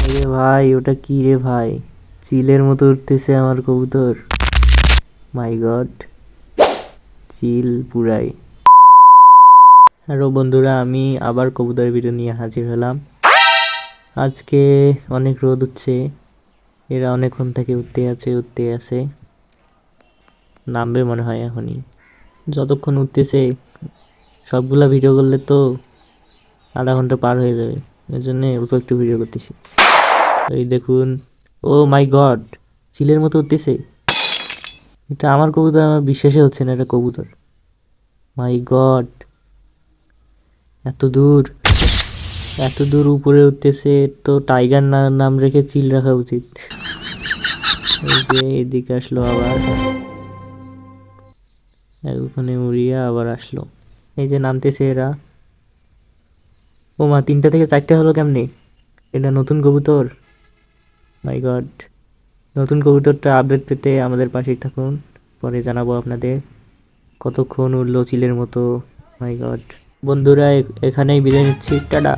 আরে ভাই, ওটা কি রে ভাই? চিলের মতো উঠতেছে আমার কবুতর। মাই গড, চিল পুরাই। হ্যালো বন্ধুরা, আমি আবার কবুতরের ভিডিও নিয়ে হাজির হলাম। আজকে অনেক রোদ উঠছে, এরা অনেকক্ষণ থেকে উঠতে আছে। নামবে মনে হয় এখনই। যতক্ষণ উঠতেছে সবগুলা ভিডিও করলে তো আধা ঘন্টা পার হয়ে যাবে, এর জন্য অল্প একটু ভিডিও করতেছি। এই দেখুন, ও মাই গড, চিলের মতো উঠতেছে। এটা আমার কবুতর, আমার বিশ্বাসই হচ্ছে না এটা কবুতর। মাই গড, এত দূর এত দূর উপরে উঠতেছে, তো টাইগার নাম রেখে চিল রাখা উচিত। এই যে এদিকে আসলো আবার, ওখানে উড়িয়া আবার আসলো। এই যে নামতেছে এরা। ও মা, 3টা থেকে 4টে হলো কেমনে? এটা নতুন কবুতর। মাই গড, নতুন কবুতরটা আপডেট পেতে আমাদের পাশেই থাকুন, পরে জানাবো আপনাদের কতক্ষণ উড়লো চিলের মতো। মাই গড বন্ধুরা, এখানেই বিদায় নিচ্ছি, টাটা।